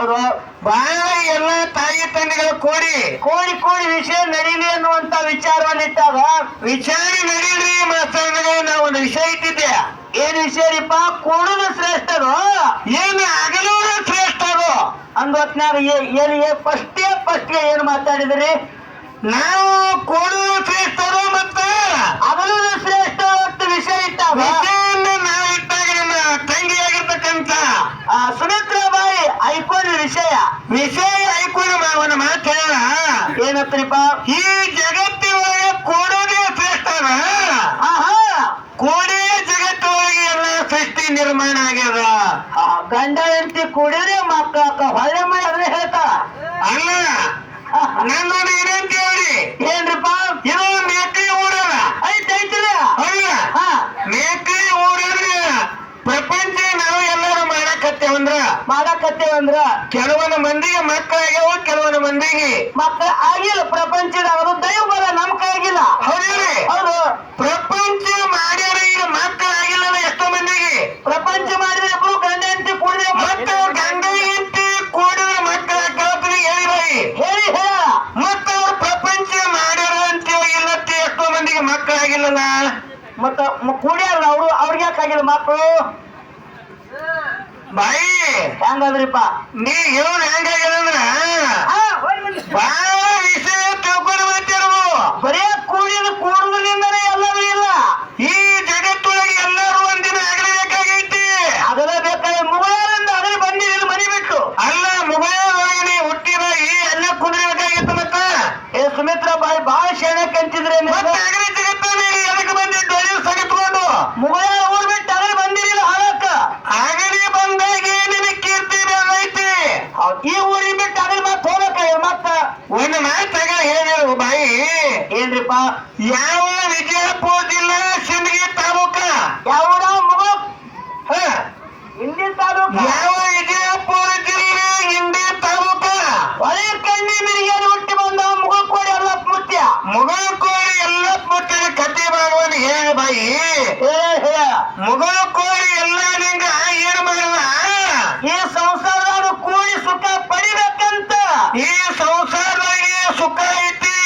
ಹೌದು. ಬಹಳ ಎಲ್ಲ ತಾಯಿ ತಂದೆಗಳು ಕೂಡಿ ಕೋಡಿ ಕೋಡಿ ವಿಷಯ ನಡೀಲಿ ಅನ್ನುವಂತ ವಿಚಾರವನ್ನಿಟ್ಟಾಗ ವಿಚಾರ ನಡೀಲಿ ಮಾಸ್ತರ್ಗಳು ನಾವು ಒಂದು ವಿಷಯ ಇಟ್ಟಿದ್ದೆ. ಏನ್ ವಿಷಯ ರೀಪ? ಕೊಡುದು ಶ್ರೇಷ್ಠರು ಏನು ಆಗಲೂರು ಶ್ರೇಷ್ಠರು ಅಂದ್ವತ್ನಾಗ ಏನ್ ಫಸ್ಟ್ ಏನ್ ಮಾತಾಡಿದ್ರಿ? ನಾವು ಕೊಡುವ ಶ್ರೇಷ್ಠರು ಮತ್ತು ಅಗಲುದು ಶ್ರೇಷ್ಠ ಅಂತ ವಿಷಯ ಇಟ್ಟಾಗ ವಿಷಯವನ್ನು ನಾವು ಇಟ್ಟಾಗ ನಮ್ಮ ತಂಗಿಯಾಗಿರ್ತಕ್ಕಂಥ ಸುಮಿತ್ರಾಬಾಯಿ ಐಕೋನಿ ವಿಷಯ ಐಕೊಂಡು ಮಾವನ ಮಾತು ಹೇಳ ಏನತ್ರಿಪ? ಈ ಜಗತ್ತಿನೊಳಗೆ ಕೊಡೋದೇ ಶ್ರೇಷ್ಠನ. ಕೋಡೇ ಜಗತ್ತೊಳಗೆ ಎಲ್ಲ ಸೃಷ್ಟಿ ನಿರ್ಮಾಣ ಆಗ್ಯದ. ಗಂಡ ಹೆಂಡತಿ ಕೂಡಿದ್ರೆ ಮಕ್ಕಳ ಹೊಳೆ ಮಾಡಿ ಅದ್ರೆ ಹೇಳ್ತಾಳ. ಅಲ್ಲ ನನ್ನ ಏನಂತ ಹೇಳಿ ಏನ್ರಿಪ? ಇದು ಮೇಕೈ ಊರಲ್ಲ ಐತಿಲ್ಲ ಅಲ್ಲ ಮೇಕೈ ಊರಲ್ಲಿ ಪ್ರಪಂಚ ನಾವು ಎಲ್ಲರೂ ಮಾಡಕತ್ತೇವಂದ್ರ ಕೆಲವೊಂದು ಮಂದಿಗೆ ಮಕ್ಕಳಾಗ್ಯಾವ, ಕೆಲವೊಂದು ಮಂದಿಗೆ ಮಕ್ಕಳ ಆಗಿಲ್ಲ. ಪ್ರಪಂಚದವರು ದೈವ ಬರ ನಮ್ ಕೈಗಿಲ್ಲ. ಹೌದಿಲ್ಲ? ಹೌದು. ಪ್ರಪಂಚ ಮಾಡ್ಯಾರ ಈಗ ಮಕ್ಕಳಾಗಿಲ್ಲ ಎಷ್ಟೋ ಮಂದಿಗೆ. ಪ್ರಪಂಚ ಮಾಡಿದ್ರೆ ಇಬ್ರು ಗಂಡ ಹೆಂಡತಿ ಕೂಡಿದ್ರೆ ಮತ್ತೆ ಗಂಡ ಹೆಂಡತಿ ಕೂಡಿದ್ರೆ ಮಕ್ಕಳ ಕೇಳ್ತೀನಿ ಹೇಳಿ ಹೇಳ. ಮತ್ತ ಅವ್ರು ಪ್ರಪಂಚ ಮಾಡ್ಯಾರ ಅಂತ ಇಲ್ಲತ್ತೆ ಎಷ್ಟೋ ಮಂದಿಗೆ ಮಕ್ಕಳಾಗಿಲ್ಲಲ್ಲ. ಮತ್ತ ಕೂಡ್ಯಾರ ಅವ್ರಿಗೆ ಯಾಕಾಗಿಲ್ಲ ಮಕ್ಕಳು? ಬಾಯಿ ಹೆಂಗದ್ರಿಪ್ಪ? ನೀ ಹೇಳೋದು ಹೆಂಗಾಗ್ಯದಂದ್ರ ಬಹಳ ವಿಷಯ ತಿಳ್ಕೊಂಡು ಬರ್ತಿರು. ಬರೇ ಕೂಡುವುದರಿಂದನೇ ಎಲ್ಲರೂ ಇಲ್ಲ. ಈ ಜಗತ್ತೊಳಗೆ ಎಲ್ಲರೂ ಒಂದಿನ ಆಗಲೇಬೇಕಾಗೈತಿ. ಅದೆಲ್ಲ ಬೇಕಾದ್ರೆ ಮುಗಳರಿಂದ ಅದ್ರ ಬಂದಿಲ್ಲ ಮನೆ ಬಿಟ್ಟು. ಅಲ್ಲ ಮುಗಳೊಳಗೆ ನೀ ಹುಟ್ಟಿದ ಈ ಎಲ್ಲ ಕುಂದ್ರಬೇಕಾಗಿತ್ತು. ಮತ್ತ ಸುಮಿತ್ರಾಬಾಯಿ ಬಾಳ ಶೇಣಕ್ಕೆ ಅಂತಿದ್ರೆ ಅಗಲಿ ಜಗತ್ತಲ್ಲಿ ಎದಕ್ಕೆ ಬಂದಿ ಡೊಳ್ಳಿ ಸಗಿತ್ಕೊಂಡು ಮುಗಳ ಊರ್ ಬಿಟ್ಟು ಅದ್ರ ಬಂದಿರಲಿಲ್ಲ ಹಾಳಕ್ಕ. ಆಗಲಿ ಬಂದಾಗ ನಿನ್ನ ಕೀರ್ತಿ ಬೇಕೈತಿ. ಈ ಊರಿಗೆ ಬಿಟ್ಟು ಅದ್ರ ಮತ್ತ ಹೋಗಕ್ಕ ಮತ್ತ ಒಂದು ಮಾತಾಗ ಹೇಳಿರು ಬಾಯಿ. ಏನ್ರಿಪ್ಪ? ಯಾವ ವಿಜಯಪುರ ಜಿಲ್ಲಾ ಸಿಂದಗಿ ತಾಲೂಕ ಯಾವ ಮುಗಳ ಹಿಂದಿನ ತಾಲೂಕ ಯಾವ ವಿಜಯಪುರ ಜಿಲ್ಲೆ ಹಿಂದಿ ತಾಲೂಕ ಹೊಳೆ ಕಣ್ಣಿ ಮಿರಿಗೇರಿ ಹುಟ್ಟಿ ಬಂದ ಮುಗಳ ಕೋಡಿ ಎಲ್ಲ ಮುತ್ಯ. ಮುಗಳ ಕೋಳಿ ಎಲ್ಲ ಮುತ್ತಿನ ಕತೆ ಮಾಡುವನು ಹೇಳಿ ಬಾಯಿ. ಹೇಳ ಮುಗಳ ಕೋಳಿ ಎಲ್ಲ ನಿಂಗ ಏನು ಮಾಡಲ್ಲ. ಈ ಸಂಸಾರದಾಗ ಕೂಡಿ ಸುಖ ಪಡಿಬೇಕಂತ ಈ ಸಂಸಾರದಾಗೆ ಸುಖ ಐತಿ.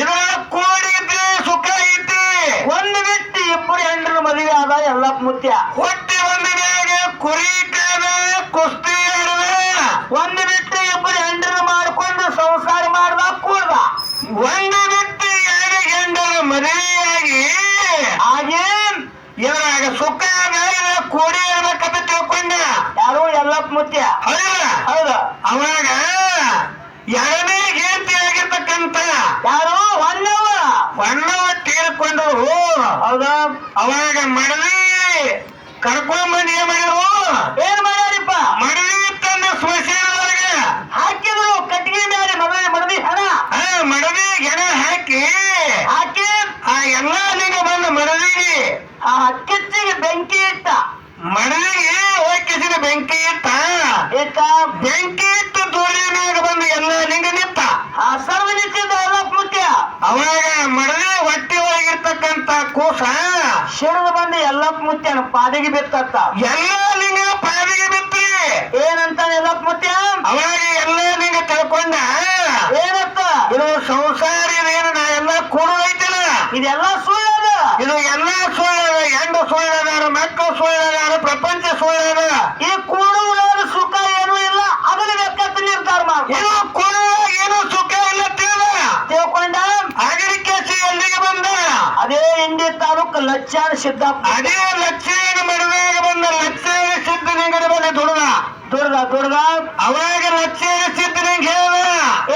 ಇದರ ಕೋಡಿದ್ರೆ ಸುಖ ಐತಿ. ಒಂದು ಬಿಟ್ಟು ಇಬ್ಬರು ಹೆಂಡ್ರು ಮದುವೆ ಆದ ಎಲ್ಲ ಮುತ್ಯ. ಹೊಟ್ಟೆ ಒಂದು ಮ್ಯಾಗ ಕುರಿ ಕಾದ ಕುಸ್ತಿ ಆಡದ. ಒಂದು ಬಿಟ್ಟು ಇಬ್ಬರು ಹೆಂಡ್ರು ಮಾಡ್ಕೊಂಡು ಸಂಸಾರ ಮಾಡ್ದ ಕೂಡ್ದ. ಒಂದು ಬಿಟ್ಟು ಎರಡು ಗಂಡನ ಮದುವೆಯಾಗಿ ಹಾಗೇನ್ ಇದ್ರಾಗ ಸುಖ ಕೋಡಿ ಇರ್ಬೇಕಂತ ತಿಳ್ಕೊಂಡ ಯಾರು ಎಲ್ಲ ಮುತ್ಯ. ಹೌದು. ಅವಾಗ ಎರಡನೇ ಗೆಳತಿ ಆಗಿರ್ತಕ್ಕಂತ ಯಾರು ಹೊನ್ನವ ತೀರ್ಕೊಂಡರು. ಹೌದಾ? ಅವಾಗ ಮಡವಿ ಕರ್ಕೊಂಡ್ಬಂದು ಏನ್ ಮಾಡಿದ್ರು? ಏನ್ ಮಾಡ್ಯಾರಿಪ್ಪ? ಮಡವಿ ತನ್ನ ಸ್ಮಶಾನದೊಳಗೆ ಹಾಕಿದ್ರು ಕಟ್ಟಿಗೆ ಮೇಲೆ ಮಡವಿ ಹಣ ಮಡವಿ ಗೆಣ ಹಾಕಿ ಆ ಎಲ್ಲ ಲಿಂಗ ಬಂದ ಮಡವಿಗೆ ಆ ಕಿಚ್ಚಿಗೆ ಬೆಂಕಿ ಇಟ್ಟ. ಮಡವಿಗೆ ಹೋಗಿಸಿದ ಬೆಂಕಿ ಇಟ್ಟ. ಬೆಂಕಿ ಇಟ್ಟು ದೂರಿ ಮ್ಯಾಗ ಬಂದು ಎಲ್ಲ ಲಿಂಗ ನಿಂತ. ಸರ್ವ ನಿಂತಿದ್ದ ಎಲ್ಲ ಮುತ್ಯ. ಅವಾಗ ಮಡವಿ ಹೊಟ್ಟೆ ಒಳಗಿರ್ತಕ್ಕಂತ ಕೂಸ ಶಿಡಿದು ಬಂದು ಎಲ್ಲ ಮುತ್ಯನ ಪಾದಿಗೆ ಬಿತ್ತತ್ತ. ಎಲ್ಲ ಲಿಂಗ ಪಾದಿಗೆ ಬಿತ್ತಿ. ಏನಂತ ಎಲ್ಲ ಮುತ್ಯ? ಅವಾಗ ಎಲ್ಲ ಲಿಂಗ ತಿಳ್ಕೊಂಡ ಏನಂತ? ಇದು ಸಂಸಾರ ಇದೇನು ನಾ ಎಲ್ಲ ಕೂಡೈತಿಲ್ಲ. ಇದೆಲ್ಲ ಸುಳ್ಳದ. ಇದು ಎಲ್ಲ ಸುಳ್ಳದ. ಹೆಂಡು ಸುಳ್ಳದಾರ, ಮಕ್ಕಳು ಸುಳ್ಳದಾರ, ಪ್ರಪಂಚ ಸುಳ್ಳದ. ಈ ಕೂಡುವುದಾದ ಸುಖ ಏನೂ ಇಲ್ಲ. ಅದನ್ನ ಬೇಕಂತ ನಿರ್ಧಾರ ಮಾಡ. ಇದು ಕೂಡುವಾಗ ಏನು ಸುಖ ಇಲ್ಲ ತಿಳ್ಕೊಂಡ ಆಗಲಿಕ್ಕೆ ಎಲ್ಲಿಗೆ ಬಂದ? ಅದೇ ಇಂಡಿ ತಾಲೂಕು ಲಚ್ಚಾಣ ಸಿದ್ದಪ್ಪ. ಅದೇ ಲಕ್ಷಣ ಮಡುವೆಯಾಗ ಬಂದ ಲಕ್ಷಣ ಸಿದ್ಧ ನಿಂಗಡೆ ಬಂದ ದುರ್ಗ ಅವಾಗ ಲಕ್ಷಣ ಸಿದ್ಧ ನಿಂಗ ಹೇಳ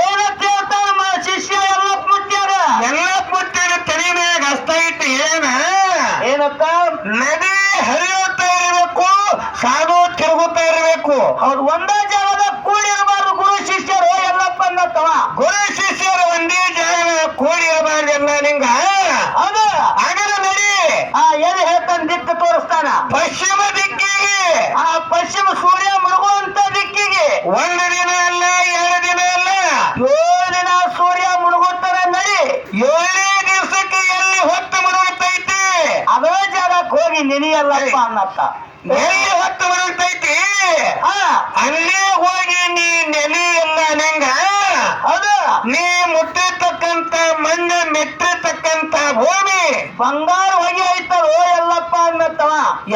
ಏನಂತ ಹೇಳ್ತಾರ ಶಿಷ್ಯ ಎಲ್ಲ ಮುತ್ಯಾರ. ಎಲ್ಲ ಮುಟ್ಟಿನ ತಲೆ ಮ್ಯಾಗ ಹಸ್ತ ಇಟ್ಟು ಏನಂತ? ನದಿ ಹರಿಯುತ್ತಾ ಇರಬೇಕು, ಸಾಗು ತಿರುಗುತ್ತಾ ಇರಬೇಕು. ಅವ್ರು ಒಂದೇ ಜಾಗದ ಕೂಡಿರಬಾರ್ದು. ಗುರು ಶಿಷ್ಯರು ಎಲ್ಲಪ್ಪ ಅನ್ನತ್ತವ. ಗುರು ಶಿಷ್ಯರು ಒಂದೇ ಜಾಗ ಕೂಡಿರಬಾರ್ದು ಎಲ್ಲ ನಿಂಗ. ಹೌದು. ಆಗಲ ನಡಿ. ಎಲ್ಲಿ ಹೇಳ್ತಾನೆ ದಿಕ್ಕು ತೋರಿಸ್ತಾನ. ಪಶ್ಚಿಮ ದಿಕ್ಕಿಗೆ. ಪಶ್ಚಿಮ ಸೂರ್ಯ ಮುಳುಗುವಂತ ದಿಕ್ಕಿಗೆ. ಒಂದು ದಿನ ಅಲ್ಲ, 2 ದಿನ ಅಲ್ಲ, 7 ದಿನ ಸೂರ್ಯ ಮುಳುಗುತ್ತಾನ ನಡಿ. 7ನೇ ದಿವಸಕ್ಕೆ ಎಲ್ಲಿ ಹೊತ್ತು ಮುಳುಗುತ್ತೈತಿ ಅದೇ ಜಾಗಕ್ಕೆ ಹೋಗಿ ನೆನೆಯಲ್ಲಪ್ಪ ಅನ್ನತ್ತ. ನೆಲ್ಲಿ ಹೊತ್ತು ಬರುತ್ತೈತಿ ಹಾ ಅಲ್ಲೇ ಹೋಗಿ ನೀ ನೆಲೆ ಎಲ್ಲ ನಂಗ ಹೌದು ನೀ ಮುಟ್ಟಿರ್ತಕ್ಕಂತ ಮಣ್ಣು ಮೆಟ್ಟಿರ್ತಕ್ಕಂತ ಭೂಮಿ ಬಂಗಾರ ಹೊಗೆ ಐತಲ್ಲೋ ಎಲ್ಲಪ್ಪ ಅನ್ನತ್ತವ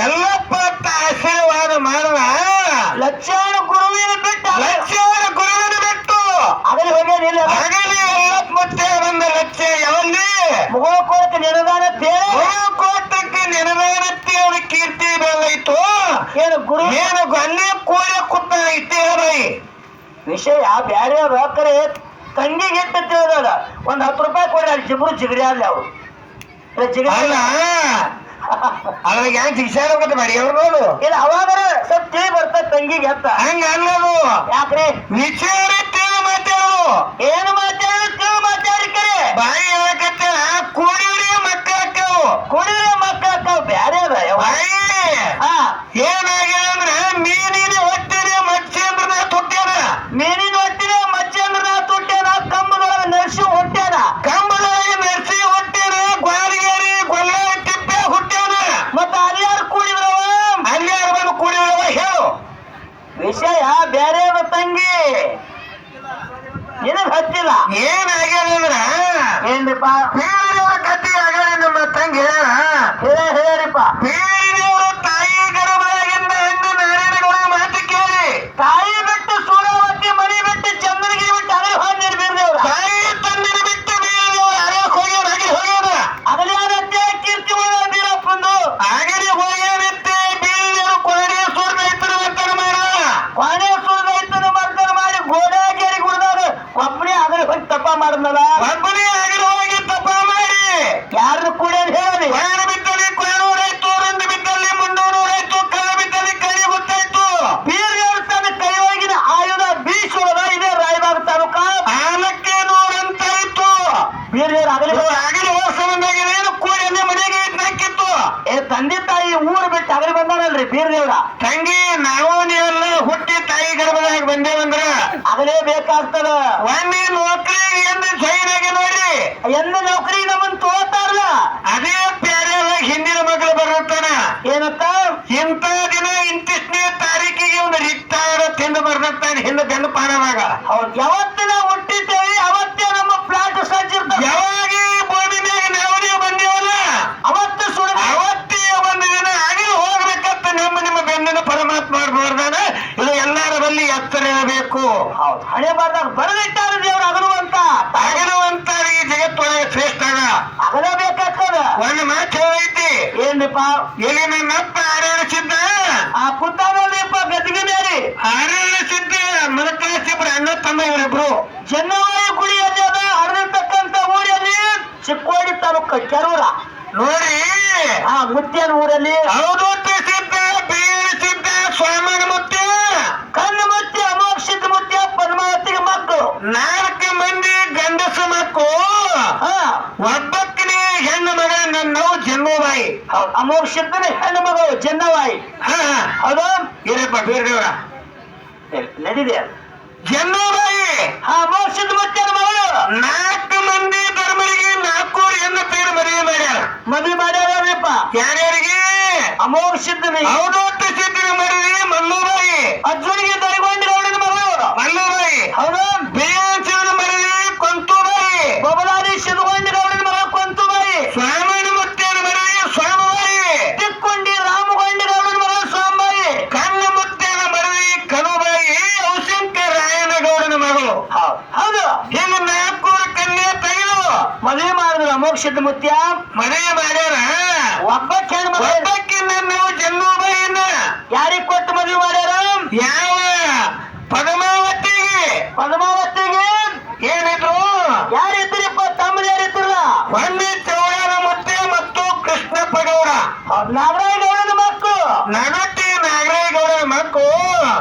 ಎಲ್ಲಪ್ಪ ಅಂತ ಆಶೀರ್ವಾದ ಮಾಡುವ ಲಕ್ಷಾಣ ಗುರುವಿನ ಬಿಟ್ಟು ಲಕ್ಷ್ಯವ ಗುರುವಿನ ಬಿಟ್ಟು ಆಗಲಿ ಹೋಗ್ಯಾನಿಲ್ಲ ಆಗಲಿ ಎಲ್ಲಪ್ಪ ಮುತ್ತೆ ಬಂದ ಲಕ್ಷ್ಯ ಯಾವಲ್ಲಿ ಮುಗೋಕೋಳಕ್ಕೆ ನೆನದಾನ ತೇಳಿ ಕೋಟಕ್ಕೆ ನೆನದಾನತ್ತಿ ಅವರ ಕೀರ್ತಿ ಬೆಳೈತು ಏನು ಗುರು ಏನು ಅಲ್ಲೇ ಕೂಡೆ ಕೂತ ಇಟ್ಟೇ ಬೈ ವಿಷಯ ಬ್ಯಾರೆ ಕರೆ ತಂಗಿಗೆ ಇಟ್ಟು ತಿಳಿದ ಒಂದ್ 10 ರೂಪಾಯಿ ಕೊಡ್ರಿ ಅಲ್ಲಿ ಜಿಬ್ರು ಜಿಗರಿ ಅಲ್ಲಿ ಅವ್ರು ಜಿಗರಿ ಅಲ್ಲ ಅದ್ರಾಗ ಹೆಂಗ್ ಶಿಕ್ಷೆ ಹೋಗತ್ತೆ ಮಾಡಿ ಅವ್ರು ನೋಡು ಇಲ್ಲ ಅವಾಗರ ಸ್ವಲ್ಪ ತಿಳಿ ಬರ್ತದೆ ತಂಗಿಗೆ ಅಂತ ಹಂಗ ಅನ್ನೋದು ಯಾಕ್ರಿ ವಿಚಾರ ತಿಳಿ ಮಾತಾಡೋದು ಏನು ಮಾತಾಡಿ ತಿಳಿ ಮಾತಾಡಿ ಕರೆ ಬಾಯಿ ಹೇಳಕತ್ತ ಕೂಡಿವ್ರಿ ಮಕ್ಕಳಕ್ಕವು ಕುಡಿದ್ರೆ ಮಕ್ಕಳ ಬ್ಯಾರೆ ಅದ ಬಾಯಿ ಹಾ ಏನಾಗಿದೆ ಅಂದ್ರ ಮೀನಿನ ಹೊಟ್ಟಿನ ಮತ್ಸ್ಯೇಂದ್ರನ ತುಟ್ಟ್ಯಾನ ಮೀನಿನ ಹೊಟ್ಟಿನ ಮಚ್ಚಂದ್ರ ತುಟ್ಟ್ಯಾನ ಕಂಬದೊಳಗೆ ನರ್ಸಿ ಹೊಟ್ಟ್ಯಾನ ಕಂಬದೊಳಗೆ ನರ್ಸಿ ಹೊಟ್ಟಿನ ಗ್ವಾಲಿಗೇರಿ ಗೊಲ್ಲ ತಿಪ್ಪೆ ಹುಟ್ಟ್ಯಾನ ಮತ್ತ ಅಲ್ಯಾರು ಕೂಡಿದ್ರವ ಅಲ್ಲಿ ಯಾರು ಬಂದು ಕೂಡಿದವ ಹೇಳು ವಿಷಯ ಬ್ಯಾರೆ ಅದ ತಂಗಿ ನಿನಗ್ ಹತ್ತಿಲ್ಲ ಏನಾಗ್ಯದ ಅಂದ್ರ ಏನ್ರಿಪ್ಪ ಬೀಳಿದವ ಕತ್ತಿ ಆಗಲಿ ನಮ್ಮ ತಂಗಿ ಹೇಳಿರಿಪ್ಪ ಬೀಳಿದವರ ತಾಯಿ ಗರ್ಭದಾಗಿಂದ ಹೆಣ್ಣು ನಾರಾಯಣಗಳ ಮಾತು ಕೇಳಿ ತಾಯಿ ಬಿಟ್ಟು ಸೂರ್ಯವತಿ ಮನಿ ಬಿಟ್ಟು ಚಂದ್ರಗಿರಿ ಬಿಟ್ಟು ಅಗಲಿ ಹೋಗಿ ಬೀರ್ದೇವ್ರ ತಾಯಿ ತಂದಿನ ಬಿಟ್ಟು ಬೀಳಿದವರು ಅರೇ ಹೋಗ್ಯಾರ ಆಗಲಿ ಹೋಗ್ಯಾರ ಅಗಲಿ ಆದತ್ತೆ ಕೀರ್ತಿ ಬೀರಪ್ಪಂದು ಆಗಲಿ ಹೋಗ್ಯಾರತ್ತೆ ಬೀಳಿದವರು ಕೊನೆ ಸೂರ್ಯ ಇತರ ಮಾಡ ಕೊನೆ ಸುಳ್ದೈತನ ಮರ್ದನ ಮಾಡಿ ಗೋಡಾಗೇರಿ ಗುಡ್ದಾಗ ಒಬ್ಬನೇ ಅಗಲಿ ಹೋಗಿ ತಪ್ಪ ಮಾಡಿದ್ನಲ್ಲ ಒಬ್ಬನೇ ಆಗಲಿ ಹೋಗಿ ತಪ್ಪ ಮಾಡಿ ಯಾರು ಕೂಡ ಹೇಳಿ ಬಾಣ ಬಿದ್ದಲ್ಲಿ ಕೊಳನೂರಾಯ್ತು ರಂದು ಬಿದ್ದಲ್ಲಿ ಮುಂಡೂರಾಯ್ತು ಕಳ್ಳ ಬಿದ್ದಲ್ಲಿ ಕೈ ಗೊತ್ತಾಯ್ತು ಬೀರ್ದೇವ್ರ ತನ್ನ ಕೈ ಒಳಗಿನ ಆಯುಧ ಬೀಸೋದ ಇದೇ ರಾಯಬಾಗ ತಾಲೂಕ ಆಲಕ್ಕೆ ನೂರಂತಾಯ್ತು ಬೀರ್ದೇವ್ರ ಅಗಲಿ ಆಗಲಿ ಹೋದ ಸಂಬಂಧಾಗಿದೆ ಏನು ಕೂಡಲೇ ಮನೆಗೆ ಇದ್ನಾಕಿತ್ತು ಏ ತಂದೆ ತಾಯಿ ಊರು ಬಿಟ್ಟು ಅಗಲಿ ಬಂದಾನಲ್ರಿ ಬೀರ್ದೇವ್ರ ತಂಗಿ ನಾವು ನೀವೆಲ್ಲ ಹುಟ್ಟಿ ತಾಯಿ ಗರ್ಭದಾಗ ಬಂದೇವಂದ್ರ ಅಗಲೇ ಬೇಕಾಗ್ತದ ಒಮ್ಮೆ ನೌಕರಿಗೆ ಎಂದು ಜೈನ್ ಆಗಿ ನೋಡ್ರಿ ಎಂದ ನೌಕರಿ ನಮ್ಮನ್ ತೋತಾರಲ್ಲ ಅದೇ ಪ್ಯಾರ್ಯಾಗ ಹಿಂದಿನ ಮಗಳು ಬರುತ್ತಾನ ಏನತ್ತ ಇಂಥ ದಿನ ಇಂತಿಷ್ಟನೇ ತಾರೀಕಿಗೆ ಒಂದು ರಿಕ್ತಾರ ತಿಂದು ಬರ್ತಾನೆ ಹಿಂದೆ ಬೆನ್ನು ಪಾನವಾಗ ಹೌದು ಯಾವತ್ತು ನಾವು ಹುಟ್ಟಿದ್ದೇವೆ ಅವತ್ತೇ ನಮ್ಮ ಪ್ಲಾಟ್ ಸಜ್ಜಿರ್ತದೆ ಯಾವಾಗ ಈ ಭೂಮಿ ಮ್ಯಾಗ ನಾವು ನೀವು ಬಂದೇವಲ್ಲ ಅವತ್ತು ಸುಡ ಅವತ್ತೇ ಒಂದು ದಿನ ಆಗಲಿ ಹೋಗ್ಬೇಕಂತ ನಿಮ್ಮ ಬೆನ್ನಿನ ಪರಮಾತ್ಮ ಬರ್ದಾನ ಇದು ಎಲ್ಲರ ಬಲ್ಲಿ ಎತ್ತರ ಇರಬೇಕು ಹೌದು ಹಣೆ ಬಾರ್ದಾಗ ಬರೆದಿಟ್ಟಾರ ದೇವ್ರ ಅಗಲು ಅಂತ ಅಗಲುವಂತ ಈ ಜಗತ್ತೊಳಗೆ ಶ್ರೇಷ್ಠ ಅಗಲ ಬೇಕಾಗ್ತದ ಒಂದು ಮಾತು ಹೇಳೈತಿ ಏನ್ರಿಪ್ಪ ಇಲ್ಲಿ ನನ್ನಪ್ಪ ಆರೇಳಿಸಿದ್ದ ಆ ಕುತ್ತಾನಲ್ರಿಪ್ಪ ಗದ್ದಿಗೆ ಬೇರೆ ಆರೇಳಿಸಿದ್ದ ಮಲಕಾಸಿಬ್ರು ಅಣ್ಣ ತಮ್ಮ ಇವರಿಬ್ರು ಚೆನ್ನವಾಯಿ ಗುಡಿಯಲ್ಲಿ ಅದ ಹರಿದಿರ್ತಕ್ಕಂಥ ಊರಲ್ಲಿ ಚಿಕ್ಕೋಡಿ ತಾಲೂಕು ಕೆರೂರ ನೋಡಿ ಆ ಮುತ್ಯನ ಊರಲ್ಲಿ ಹೌದು ಸಿದ್ಧ ಬೀಳಿಸಿದ್ದ ಸ್ವಾಮನ ಮುತ್ತೆ ಕಣ್ಣು ಮುತ್ಯ ಅಮೋಕ್ಷಿತ ಮುತ್ಯ ಪದ್ಮಾವತಿಗೆ ಮಕ್ಕಳು 4 ಮಂದಿ ಗಂಡಸ ಮಕ್ಕಳು ಹಾ ಒಬ್ಬಕ್ಕನೇ ಹೆಣ್ಣು ಮಗ ನನ್ನವು ಜನ್ಮವಾಯಿ ಹೌದು ಅಮೋಕ್ಷಿತನ ಹೆಣ್ಣು ಮಗಳು ಚೆನ್ನವಾಯಿ ಹೌದು ಇರಪ್ಪ ಬೀರ್ದೇವ್ರ ನಡಿದೆ ಜನ್ಮವಾಯಿ ಹಾ ಅಮೋಕ್ಷಿತ ಮುತ್ಯನ ಮಗಳು 4 ಮಂದಿ ಧರ್ಮರಿಗೆ 4 ಹೆಣ್ಣು ಪೇರು ಮದುವೆ ಮಾಡ್ಯಾರ ಮದುವೆ ಮಾಡ್ಯಾರಪ್ಪ ಯಾರ್ಯಾರಿಗೆ ಅಮೋಕ್ಷಿತನ ಹೌದು ಸಿದ್ಧನ ಮದುವೆ ಮಲ್ಲುಬಾಯಿ ಅರ್ಜುನಿಗೆ ದರಿಗೊಂಡಿ ಗೌಡನ ಮಗಳು ಮಲ್ಲುಬಾಯಿ ಹೌದು ಬೇಸಿನ ಮದುವೆ ಕೊಂತುಬಾಯಿ ಬಬಲಾದಿ ಶಿವಗೊಂಡಿ ಗೌಡನ ಮಗಳು ಕೊಂತುಬಾಯಿ ಸ್ವಾಮನ ಮುತ್ತೇನ ಮದುವೆ ಸ್ವಾಮಬಾಯಿ ತಿಕ್ಕೊಂಡಿ ರಾಮಗೊಂಡಿ ಗೌಡನ ಮಗಳು ಸ್ವಾಮಬಾಯಿ ಕಣ್ಣ ಮುತ್ತೇನ ಮದುವೆ ಕನುಬಾಯಿ ಔಶಂಕರ ರಾಯನಗೌಡನ ಮಗಳು ಹೌದು ಹಿಂಗ 4 ಕನ್ಯೆ ತೆಗೆದು ಮದುವೆ ಮಾಡಿದ್ರು ಅಮೋಕ್ಷಿತ ಮುತ್ಯ ಮದುವೆ ಮಾಡ್ಯಾರ ಒಬ್ಬ ಹೆಣ್ಣು ಮಗಳು ಒಬ್ಬಕ್ಕೆ ನಾವು ಜನ್ಮಬಾಯಿನ ಯಾರಿಗ್ ಕೊಟ್ಟು ಮದುವೆ ಮಾಡ್ಯಾರ ಯಾವ ಪದ್ಮಾವತಿಗೆ ಪದ್ಮಾವತಿಗೆ ಏನಿದ್ರು ಯಾರಿದ್ರಿಪ್ಪ ತಮ್ಮದು ಯಾರಿದ್ರಲ್ಲ ಹೊನ್ನಿ ಚೌಡನ ಮುತ್ತೆ ಮತ್ತು ಕೃಷ್ಣಪ್ಪ ಗೌಡ ನಾಗರಾಯ ಗೌಡನ ಮಕ್ಕಳು ನಡುಟ್ಟಿ ನಾಗರೇಗೌಡನ ಮಕ್ಕಳು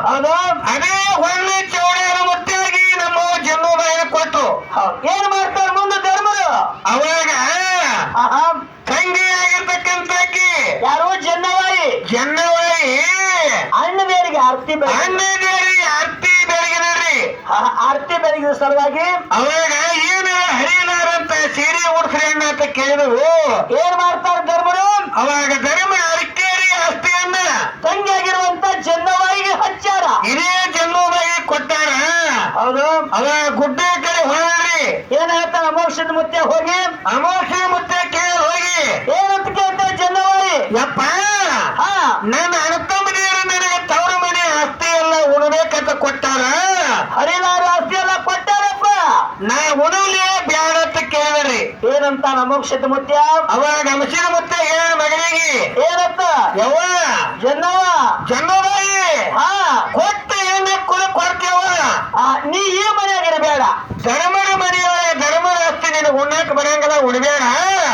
ಹೌದು ಅದೇ ಹೊನ್ನಿ ಚೌಡನ ಮುತ್ತೆಯಾಗಿ ನಮ್ಮ ಜನ್ಮಬಾಯಿನ ಕೊಟ್ಟು ಏನ್ ಮಾಡ್ತಾರ ಮುಂದೆ ಧರ್ಮರು ಅವಾಗ ಆಹಾ ತಂಗಿ ಆಗಿರ್ತಕ್ಕಂಥಾಕಿ ಯಾರು ಚೆನ್ನವಾಯಿ ಜನ್ನವಾಯಿ ಅಣ್ಣದೇರಿಗೆ ಆರ್ತಿ ಬೆಳಗ್ಗೆ ಅಣ್ಣದೇರಿ ಆರ್ತಿ ಬೆಳಗಿದ್ರಿ ಆರ್ತಿ ಬೆಳಗಿದ ಸಲುವಾಗಿ ಅವಾಗ ಏನು ಹರಿನಾರಂತ ಸೀರೆ ಉಡ್ಸ್ರಿ ಅಣ್ಣ ಅಂತ ಕೇಳಿದ್ರು ಏನ್ ಮಾಡ್ತಾರ ಧರ್ಮರು ಅವಾಗ ಧರ್ಮ ಅರಿಕೇರಿ ಆಸ್ತಿಯನ್ನ ತಂಗಿ ಅಮೋಕ್ಷದ ಮುತ್ತೆ ಹೋಗಿ ಅಮೋಕ್ಷ ಮುತ್ತೆ ಕೇಳಿ ಹೋಗಿ ಏನಂತ ಕೇಳ್ತಾರೆ ಚೆನ್ನವಾಯಿ ಯಪ್ಪ ಹಾ ನನ್ನ ಅಣ್ಣ ಮನೆಯವರು ನನಗೆ ತವರ ಮನೆ ಆಸ್ತಿ ಎಲ್ಲ ಉಣಬೇಕಂತ ಕೊಟ್ಟಾರ ಹರಿಲಾರ ಆಸ್ತಿ ಎಲ್ಲ ಕೊಟ್ಟಾರಪ್ಪ ನಾ ಉಣಲಿ ಬ್ಯಾಡ ಅಂತ ಕೇಳಿದ್ರಿ ಏನಂತ ಅಮೋಕ್ಷದ ಮುತ್ಯ ಅವಾಗ ಅಮಸಿನ ಮುತ್ತೆ ಹೇಳ ಮಗನಿಗೆ ಏನಂತ ಯವ್ವ ಚೆನ್ನವ ಜನ್ನವಾಯಿ ಹಾ ಕೊಟ್ಟ ಏನ ಕೊಡ್ತೇವ ನೀ ಈ ಮನೆಯಾಗಿರಬೇಡ ಧರ್ಮರ ಮನೆಯೊಳಗೆ ಧರ್ಮರ ಆಸ್ತಿ ನಿನಗೆ ಉಣ್ಣಾಕ ಬರಂಗಲ್ಲ ಉಣ್ಬೇಡ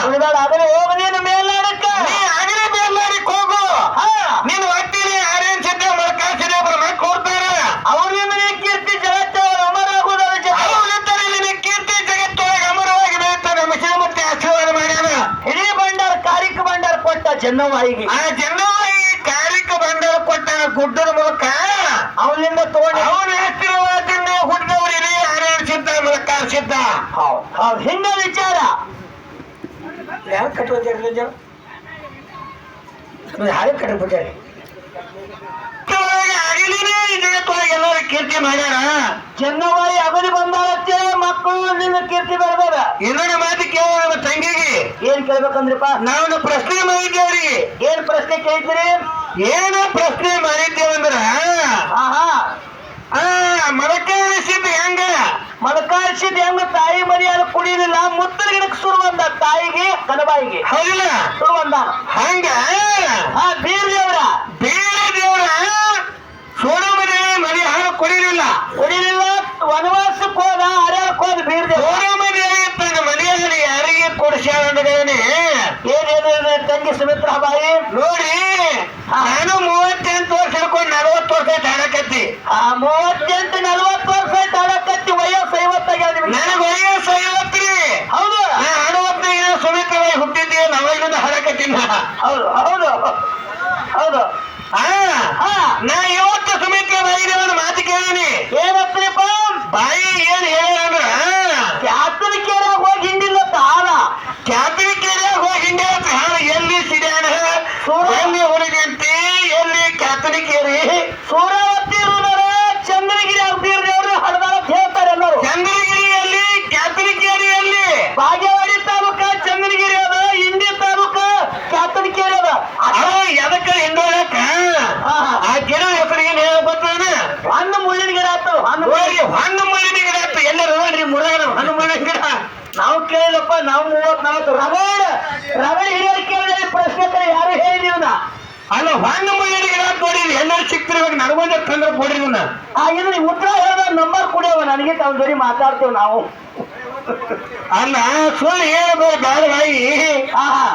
ಉಳಿಬೇಡ ಆದರೆ ಹೋಗ ನೀನು ಮೇಲ್ನಾಡಕ್ಕ ನೀ ಆಗಲೇ ಬೇರ್ಲಾರಿಕ್ ಹೋಗು ಹಾ ನಿನ್ ಹೊಟ್ಟಿಲಿ ಆರೇನ್ ಸಿದ್ಧ ಮೊಳಕಾಸಿದೆ ಒಬ್ಬರ ಮಕ್ಕಳು ಕೊಡ್ತಾರ ಅವ್ರ ಮನೆ ಕೀರ್ತಿ ಜಗತ್ತ ಅಮರಾಗುವುದರ ಅವರಿದ್ದರೆ ನಿನ್ನ ಕೀರ್ತಿ ಜಗತ್ತೊಳಗೆ ಅಮರವಾಗಿ ಬೆಳೀತಾನೆ ಮಸೀದ ಮತ್ತೆ ಆಶೀರ್ವಾದ ಮಾಡ್ಯಾನ ಇಡೀ ಭಂಡಾರ ಕಾರಿಕ ಭಂಡಾರ ಕೊಟ್ಟ ಚೆನ್ನವಾಯಿಗೆ ಆ ಜನ್ನವಾಯಿ ಕಾರಿಕ ಬಂಡಾರ ಕೊಟ್ಟ ಗುಡ್ಡದ ಮೂಲಕ ಅವನಿಂದ ತಗೊಂಡು ಅವನ ಆಶೀರ್ವಾದದಿಂದ ಹುಟ್ಟಿದವರು ಇಡೀ ಆರೇನ್ ಸಿದ್ಧ ಮೊಳಕಾರ್ ಸಿದ್ಧ ಹೌದು ಹಿಂಗ ವಿಚಾರ ಯಾರು ಕಟ್ಟುವ ಹಾಗೆ ಕಟ್ಟಬಿಟ್ಟಾರೆ ಆಗಲಿನೇ ಈ ಜಗತ್ತೊಳಗೆ ಎಲ್ಲರೂ ಕೀರ್ತಿ ಮಾಡ್ಯಾರ ಚೆನ್ನವಾಯಿ ಅಗಲಿ ಬಂದಾಳತ್ತೆ ಮಕ್ಕಳು ನಿನ್ನ ಕೀರ್ತಿ ಬೆಳೆದಾರ ಇನ್ನೊಂದು ಮಾತು ಕೇಳ ನಮ್ಮ ತಂಗಿಗೆ ಏನ್ ಕೇಳ್ಬೇಕಂದ್ರಿಪ್ಪ ನಾವು ಪ್ರಶ್ನೆ ಮಾಡಿದ್ದೇವ್ರಿಗೆ ಏನ್ ಪ್ರಶ್ನೆ ಕೇಳ್ತೀರಿ ಏನ ಪ್ರಶ್ನೆ ಮಾಡಿದ್ದೇವಂದ್ರ ಹಾ ಹಾ ಮರಕಾರಿಸಿದ್ ಹೆಂಗ ಮಲಕಾರಿಸಿದ ಹೆಂಗ ತಾಯಿ ಮರಿಯಾದ ಕುಡಿಯಲಿಲ್ಲ ಮುತ್ತಲ ಗಿಡಕ್ಕೆ ಸುರು ಬಂದ ತಾಯಿಗೆ ಕನಬಾಯಿಗೆ ಹೌದಿಲ್ಲ ಸುರು ಬಂದ ಹಂಗ ಹಾ ಬೀರ್ ದೇವ್ರ ಬೇರೆ ದೇವ್ರ ಸೋಡ ಮನೆ ಹಾಲು ಕುಡಿಲಿಲ್ಲ ಕುಡಿಲಿಲ್ಲ ವನವಾಸಕ್ಕೆ ಹೋದ ಹರ್ಯಾಳಕ್ಕೆ ಹೋದ ಬೀರ್ ದೇವ್ರ ಸೋಡ ಮನೆ ತನ್ನ ಮನೆಯಲ್ಲಿ ಯಾರಿಗೆ ಕೊಡಿಸ್ಯಾಳಂದ್ರೆ ಏನೇನು ತಂಗಿ ಸುಮಿತ್ರಾ ಬಾಯಿ ನೋಡಿ ನಾನು 38 ವರ್ಷ ಹಿಡ್ಕೊಂಡು 40 ವರ್ಷ ತಾಡಕತ್ತಿ 38-40 ವರ್ಷ ತಾಡಕತ್ತಿ ವಯಸ್ಸು 50 ಆಗ್ಯಾದ ನನಗೆ ವಯಸ್ಸು 50 ರೀ ಹೌದು ನಾ 60 ಸುಮಿತ್ರವಾಗಿ ಹುಟ್ಟಿದ್ದೆ ನಾವಾಗಿಂದ ಹರಕತ್ತಿನ ಹೌದು ಹೌದು ಹೌದು ನಾ ಇವತ್ತು ಸುಮಿತ್ರವಾಗಿದ್ದೇವನ್ನ ಮಾತು ಕೇಳಿನಿ ಏನಪ್ಪ ಬಾಯಿ ಏನ್ ಹೇಳಂದ್ರ ಕ್ಯಾತಲಿಕೆಯಾಗ ಹೋಗಿ ಹಿಂಡಿಲ್ಲ ತಾಳ ಕ್ಯಾಥಲಿಕ್ ಹೋಗಿ ಹಿಂದೆ ಹಾಲು ಎಲ್ಲಿ ಸಿಡ್ಯಾಣ ಎಲ್ಲಿ ಹುಡುಗಂತಿ ಎಲ್ಲಿ ಕ್ಯಾಥಲಿಕ್ ಸೂರಾವತಿ ಚಂದ್ರಗಿರಿ ಬೀರ್ದೇವ್ರು ಹಡದಾರ ಹೇಳ್ತಾರೆ ಎಲ್ಲರೂ ಚಂದ್ರಗಿರಿಯಲ್ಲಿ ಕ್ಯಾಥಲಿಕೇರಿಯಲ್ಲಿ ಬಾಗೇವಾಡಿ ತಾಲೂಕ ಚಂದ್ರಗಿರಿ ಅದ ಇಂಡಿ ತಾಲೂಕ ಕ್ಯಾತಲಿಕೇರಿ ಅದ ಎದಕ್ಕ ಹಿಂಡೋಳಕ ಆ ಗಿಡ ಹೆಸರಿಗೆ ನೀವು ಗೊತ್ತಾನ ಹಣ್ಣು ಮುಳ್ಳಿನ ಗಿಡ ಆತು ಹಣ್ಣು ಮುಳ್ಳಿನ ಗಿಡ ಆಯ್ತು ಎಲ್ಲರೂ ನೋಡ್ರಿ ಮುರುಗನ ಹಣ್ಣು ಮುಳ್ಳಿನ ಗಿಡ ನಾವು ಕೇಳಿದಪ್ಪ ನಾವು 34 ರಗಡ ಹಿರಿಯರು ಕೇಳಿದ್ರೆ ಪ್ರಶ್ನೆ ಯಾರು ಹೇಳಿದೀವನ ಅಲ್ಲ ಹಣ್ಣು ಮುಳ್ಳಿನ ಗಿಡ ನೋಡಿ ಎಲ್ಲರೂ ಸಿಕ್ತಿರ್ಬೇಕು ನನಗೊಂದ ತಂದ್ರೆ ಕೊಡ್ರಿ ಇದು ನೀವು ಉತ್ತರ ಹೇಳಿದ ನಂಬರ್ ಕುಡಿಯವ ನನಗೆ ತಾವ್ ಜೋಡಿ ಮಾತಾಡ್ತೇವೆ ನಾವು ಅಲ್ಲ ಸುಳ್ಳು ಹೇಳ್ಬೋದು ಬೇಡ ಬಾಯಿ ಆಹಾ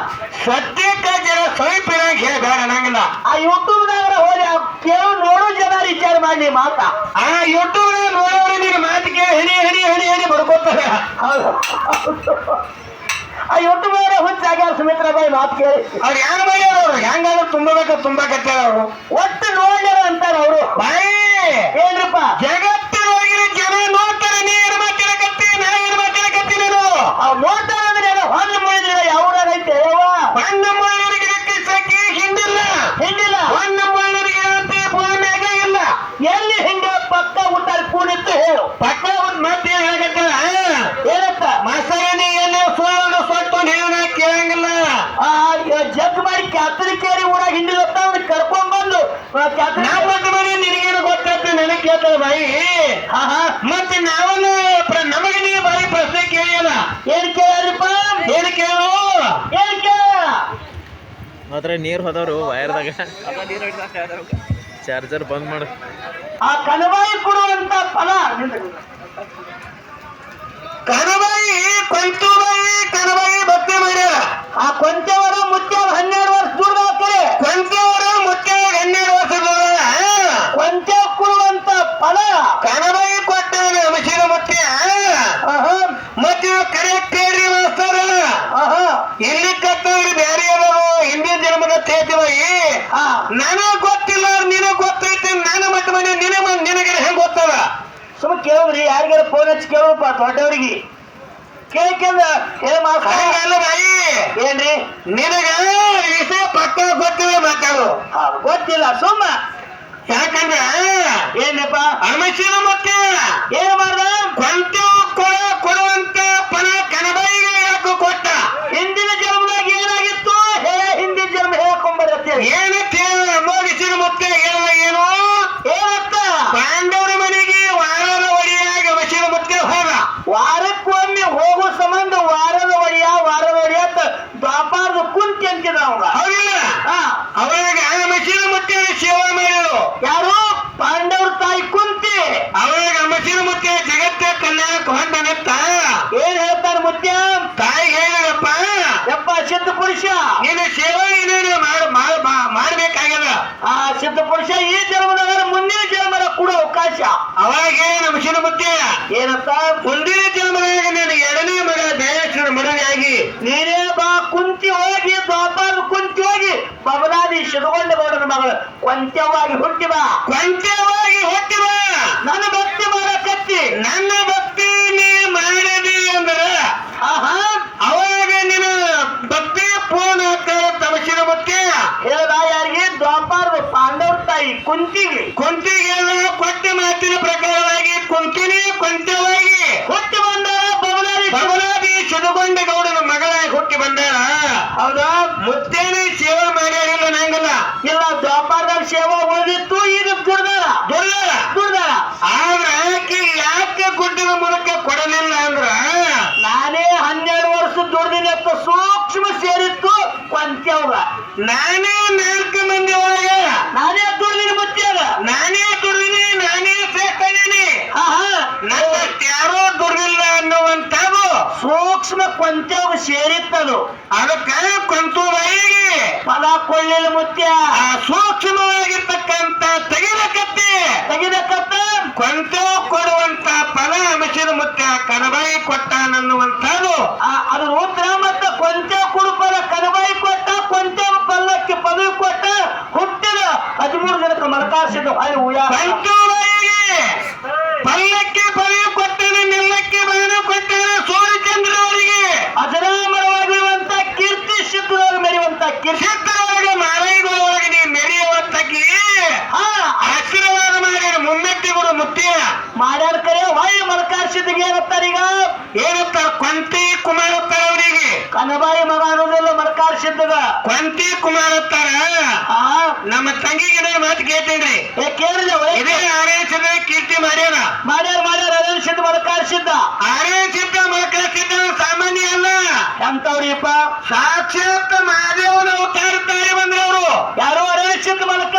ಸತ್ಯಕ್ಕ ಜನ ಸ್ವಲ್ಪ ಹೇಳಬೇಡ ಅನ್ನಂಗಿಲ್ಲ ಆ ಯೂಟ್ಯೂಬ್ನಾಗ ಹೋಗಿ ಕೇಳು ನೋಡೋ ಜನ ವಿಚಾರ ಮಾಡಿ ಮಾತಾ ಆ ಯೂಟ್ಯೂಬ್ ನೋಡೋರು ನಿನ್ನ ಮಾತು ಕೇಳಿ ಹಣಿ ಹಣಿ ಹಣಿ ಹಣಿ ಬಡ್ಕೋತಾರ ಹೌದು ಆ ಯೂಟ್ಯೂಬ್ ಹುಚ್ಚಾಗ್ಯಾರ ಸುಮಿತ್ರಾ ಬಾಯಿ ಮಾತು ಕೇಳಿ ಅವ್ರು ಯಾರು ಮಾಡ್ಯಾರ ಅವ್ರು ಹೆಂಗಾದ್ರೂ ತುಂಬಕತ್ತಾರ ಅವರು ಒಟ್ಟು ನೋಡ್ಯಾರ ಅಂತಾರ ಅವರು ಬಾಯಿ ಏನ್ರಪ್ಪ ಜಗತ್ತಿನೊಳಗಿನ ಜನ ನೋಡ್ತಾರೆ ನೀ ಏನು ಮಾತಾಡಕತ್ತಿ ನಾ ಏನು ಮಾತಾಡಕತ್ತಿ ನೀನು ನೋಡ್ತಾರ ಅಂದ್ರೆ ಹೊಂದು ಮುಳಿದ್ರೆ ಯಾವ್ದಾಗೈತೆ ಯವ್ವ ಬಣ್ಣ ಮುಳ್ಳಿನ ಗಿಡಕ್ಕೆ ಸಕ್ಕಿ ಹಿಂಡಿಲ್ಲ ಬಣ್ಣ ಮುಳ್ಳಿನ ಗಿಡಕ್ಕೆ ಭೂಮಿಯಾಗ ಇಲ್ಲ ಎಲ್ಲಿ ಹಿಂಗೆ ಪಕ್ಕ ಊಟ ಕೂಡಿತ್ತು ಹೇಳು ಪಕ್ಕ ಒಂದು ಮತ್ತೆ ಹೇಳಕತ್ತಿಲ್ಲ ಏನಂತ ಮಸರಣಿ ಎಲ್ಲಿ ಸುಳ್ಳು ಸೊಟ್ಟು ಹೇಳ ಕೇಳಂಗಿಲ್ಲ ಜಗ್ ಮಾಡಿ ಕ್ಯಾತಲಿಕೇರಿ ಊರಾಗ ಹಿಂದಿಲ್ಲ ಕರ್ಕೊಂಡ್ ಬಂದು ನಮ್ಮ ಮನೆ ನಿನಗೇನು ಗೊತ್ತಾಗ್ತದೆ ನನಗೆ ಕೇಳ್ತಾರೆ ಬಾಯಿ ಮತ್ತೆ ನಾವನ್ನ ನಮಗೆ ನೀವು ಬಾಯಿ ಪ್ರಶ್ನೆ ಕೇಳಿಯಲ್ಲ ಏನ್ ಕೇಳ್ರಿಪ್ಪ ಏನು ಕೇಳು ಏನ್ ಕೇಳ ಮಾತ್ರ ನೀರು ಹೋದವರು ವೈರ್ದಾಗ ಚಾರ್ಜರ್ ಬಂದ್ ಮಾಡು ಆ ಕನವಾಯಿ ಕೊಡುವಂತ ಫಲ ಕನಬಾಯಿ ಕನಬಾಯಿ ಭಕ್ತಿ ಮಾಡ್ಯಾರ ಆ ಕೊಂಚವರ ಮುತ್ಯ 12 ವರ್ಷ ದೂರದ ಹಾಕ್ತಾರೆ ಕೊಂಚವರು ಮುಖ್ಯ 12 ವರ್ಷದ ಕೊಂಚ ಕೊಡುವಂತ ಫಲ ಕನಬಾಯಿ ಕೊಟ್ಟ ಮಸೀದ ಮುತ್ಯ ಮತ್ತೆ ಕರೆ ಕೇಳ್ರಿ ಮಾಸ್ತರ ಇಲ್ಲಿ ಕತ್ತವ್ರಿ ಬ್ಯಾರೆ ಅವರು ಹಿಂದಿನ ಜನ್ಮದ ತೇತಿವಾಯಿ ನನಗ್ ಗೊತ್ತಿಲ್ಲ ನಿನಗ್ ಗೊತ್ತೈತಿ ನನ್ನ ಮಟ್ಟ ಮನೆ ನಿನಗೆ ಹೆಂಗ್ ಗೊತ್ತದ ಸುಮ್ಮ ಕೇಳ್ರಿ ಯಾರಿಗಾರ ಫೋನ್ ಹಚ್ಚಿ ಕೇಳಪ್ಪ ದೊಡ್ಡವ್ರಿಗೆ ಕೇಳ್ಕೊಂಡ ಹಂಗಲ್ಲ ಬಾಯಿ ಏನ್ರಿ ನಿನಗ ವಿಷಯ ಪಕ್ಕ ಗೊತ್ತಿಲ್ಲ ಮಾತಾಡು ಗೊತ್ತಿಲ್ಲ ಸುಮ್ಮ ಯಾಕಂದ್ರ ಏನಪ್ಪ ಅಮಸಿನ ಮತ್ತೆ ಏನ್ ಮಾಡ್ದ ಕೊಂಚ ಕೊಡುವಂತ ಫಲ ಕನಬಾಯಿ ಮುತ್ತೆ ಹೇಳುವ ಏನು ಏನಂತ ಪಾಂಡವರ ಮನೆಗೆ ವಾರದ ಒಡೆಯಾಗಿ ಮಶೀನ ಮುತ್ತೆ ಹೋದ. ವಾರಕ್ಕೊಮ್ಮೆ ಹೋಗೋ ಸಂಬಂಧ ವಾರದ ಒಡೆಯ ಅಂತ ದ್ವಾಪಾರದ ಕುಂತಿ ಅಂತಿದ ಅವಾಗ. ಹೌದಿಲ್ಲ? ಹಾ ಅವಾಗ ಮಶೀನ ಮುತ್ತೆ ಸೇವೆ ಮಾಡಿದ್ರು ಯಾರು ಪಾಂಡವ್ರ ತಾಯಿ ಕುಂತಿ. ಅವಾಗ ಮಶೀನ ಮುತ್ತೆ ಜಗತ್ತೇ ಕಲ್ಯಾಣಕ್ಕೆ ಹೊಂದನತ್ತ ಏನ್ ಹೇಳ್ತಾರ ಮುತ್ಯ? ತಾಯಿ ಹೇಳಿದಪ್ಪ, ಯಪ್ಪ ಸಿದ್ಧ ಪುರುಷ, ನಿನ್ನ ಸೇವೆ ಏನೇನು ಮಾಡ್ಬೇಕಾಗ್ಯದ. ಆ ಸಿದ್ಧ ಪುರುಷ ಈ ಜನ್ಮದಾಗ ಮುಂದಿನ ಜನ್ಮದ ಕೂಡ ಅವಕಾಶ. ಅವಾಗ ಮಶೀನ ಮುತ್ತೆ ಏನಂತ? ಮುಂದಿನ ಜನ್ಮದಾಗ ನನ್ನ ಎರಡನೇ ಮಗ ದಯಾಶ್ವರ ಮದುವೆಯಾಗಿ ನೀನೇ ಬಾ ಕುಂತಿ ಹೋಗಿ ದ್ವಾಪಾರದ ಕುಂತಿ ಹೋಗಿ ಬಬಲಾದಿ ಶಿರಗೊಂಡ ಗೌಡನ ಮಗಳು ಕೊಂತ್ಯವಾಗಿ ಹುಟ್ಟಿ ಬಾ. ಕೊಂಚವಾಗಿ ಹೊಟ್ಟಿವ ನನ್ನ ಭಕ್ತಿ ಮಾಡಕತ್ತಿ. ನನ್ನ ಭಕ್ತಿ ನೀ ಮಾಡಿದಿ ಅಂದ್ರ ಆಹಾ ಅವಾಗ ನಿನ್ನ ಭಕ್ತಿ ಪೂರ್ಣ ಆಗ್ತಾರೆ. ತಮಶಿನ ಮುತ್ತೆ ಹೇಳ್ದ ಯಾರಿಗೆ? ದ್ವಾಪಾರದ ಪಾಂಡವ್ರ ತಾಯಿ ಕುಂತಿಗೆ. ಕುಂತಿಗೆ ಕೊಟ್ಟ ಮಾತಿನ ಪ್ರಕಾರವಾಗಿ ಕುಂತಿನಿ ಕೊಂಚವಾಗಿ ಹುಟ್ಟಿ ಬಂದಾರ ಬಬಲಾದಿ. ಬಬಲಾದಿ ಶಿರಗೊಂಡ ಗೌಡನ ಮಗಳಾಗಿ ಹುಟ್ಟಿ ಬಂದಾರ. ಹೌದಾ? ಮುತ್ತೇನೆ ಸೇವೆ ಮಾಡ್ಯಾರಿಲ್ಲ ನಂಗಲ್ಲ. ಇಲ್ಲ ದ್ವಾಪಾರದಾಗ ಸೇವಾ ಉಳಿದಿತ್ತು, ಈಗ ದುಡ್ದಾರ. ಆದ್ರ ಆಕೆ ಯಾಕೆ ಗುಡ್ಡಿನ ಮೂಲಕ ಕೊಡಲಿಲ್ಲ ಅಂದ್ರ ನಾನೇ 12 ವರ್ಷ ದುಡ್ದಿನಿ ಅಂತ ಸೂಕ್ಷ್ಮ ಸೇರಿತ್ತು ಕೊಂತ್ಯವ್ಗ. ನಾನೇ 4 ಮಂದಿ ಒಳಗ ನಾನೇ ದುಡ್ದಿನಿ ಮುತ್ಯಾಗ. ನಾನೇ ದುಡಿದೀನಿ, ನಾನೇ ಸೇರ್ತೀನಿ, ಆಹಾ ಯಾರೋ ದುಡಿದಿಲ್ಲ ಅನ್ನುವಂಥದ್ದು ಸೂಕ್ಷ್ಮ ಕೊಂತ್ಯವ್ಗ ಸೇರಿತ್ತದು. ಅದಕ್ಕ ಕೊಂತು ಬಾಯಿಗೆ ಫಲ ಕೊಳ್ಳಿಲ್ಲ ಮುತ್ಯ. ಆ ಸೂಕ್ಷ್ಮವಾಗಿರ್ತಕ್ಕಂಥ ತೆಗಿಲಕತ್ತಿ ತೆಗಿದಕ್ಕತ್ತ ಕೊಂತು ಕೊಡುವಂತ ಫಲ ಮಶೀನ ಮುತ್ಯ ಕನಬಾಯಿ ಕೊಟ್ಟಾನನ್ನುವಂಥದ್ದು ಅದ್ರ ಉತ್ತರ. ಮತ್ತ ಕೊಂತ್ಯವ್ ಕುಡುಪದ ಕನಬಾಯಿ ಕೊಟ್ಟ, ಕೊಂತ್ಯವ್ ಪಲ್ಲಕ್ಕೆ ಪದವಿ ಕೊಟ್ಟ, ಹುಟ್ಟಿದ 13 ಜನಕ್ಕೆ ಮರಕಾಸಿದ ಹೊಳೆ ಉಯ್ಯ. ಕೊಂತು ಬಾಯಿಗೆ ಪಲ್ಲಕ್ಕೆ ಪದವಿ ಕೊಟ್ಟನ, ನಿಲ್ಲಕ್ಕೆ ಬಾನು ಕೊಟ್ಟನ ಸೂರ್ಯಚಂದ್ರ ಅವರಿಗೆ ಅಜರಾಮರವಾಗಿರುವಂತ ಕೀರ್ತಿ ಸಿದ್ಧರೊಳಗೆ ಮೆರೆಯುವಂತ ಕೀರ್ತಿ. ಕ್ಷೇತ್ರದೊಳಗೆ ಮಾರಾಯಿಗಳೊಳಗೆ ನೀ ಮೆರೆಯುವಂತಕಿ ಆಶೀರ್ವಾದ ಮಾಡಿ ಮುನ್ನೆಟ್ಟಿಗಳು ಮುತ್ತಿಯ ಮಾಡ್ಯಾರ ಕರೆ ಹೊಳೆ ಮರಕಾಸಿದ್ದಿಗೆ ಏನಂತಾರ ಈಗ? ಏನಂತಾರ? ಕೊಂತಿ ಕುಮಾರ ಅಂತಾರ ಅವರಿಗೆ. ಕನಬಾಯಿ ಮಗ ಅನ್ನೋದಿಲ್ಲ ಮರಕಾಸಿದ್ದಾಗ. ಕೊಂತಿ ಕುಮಾರ್ ಅಂತಾರ. ನಮ್ಮ ತಂಗಿಗೆ ಮಾತು ಕೇಳ್ತೇನ್ರಿ. ಕೇಳಿದ ಇದೇ ಆರೇಸಿದ ಕೀರ್ತಿ ಮಾಡ್ಯಾರ. ಅದೇನ್ ಸಿದ್ಧ ಮರಕಾಸಿದ್ದ. ಆರೇಸಿದ್ದ ಮಳಕಳಿಸಿದ್ದ ಸಾಮಾನ್ಯ ಅಲ್ಲ. ಎಂತವ್ರಿಪ್ಪ? ಸಾಕ್ಷಾತ್ ಮಹಾದೇವನ ಅವತಾರ ತಾಯಿ ಬಂದ್ರವರು. ಯಾರೋ ಅರೇನ್ ಸಿದ್ಧ ಮರಕ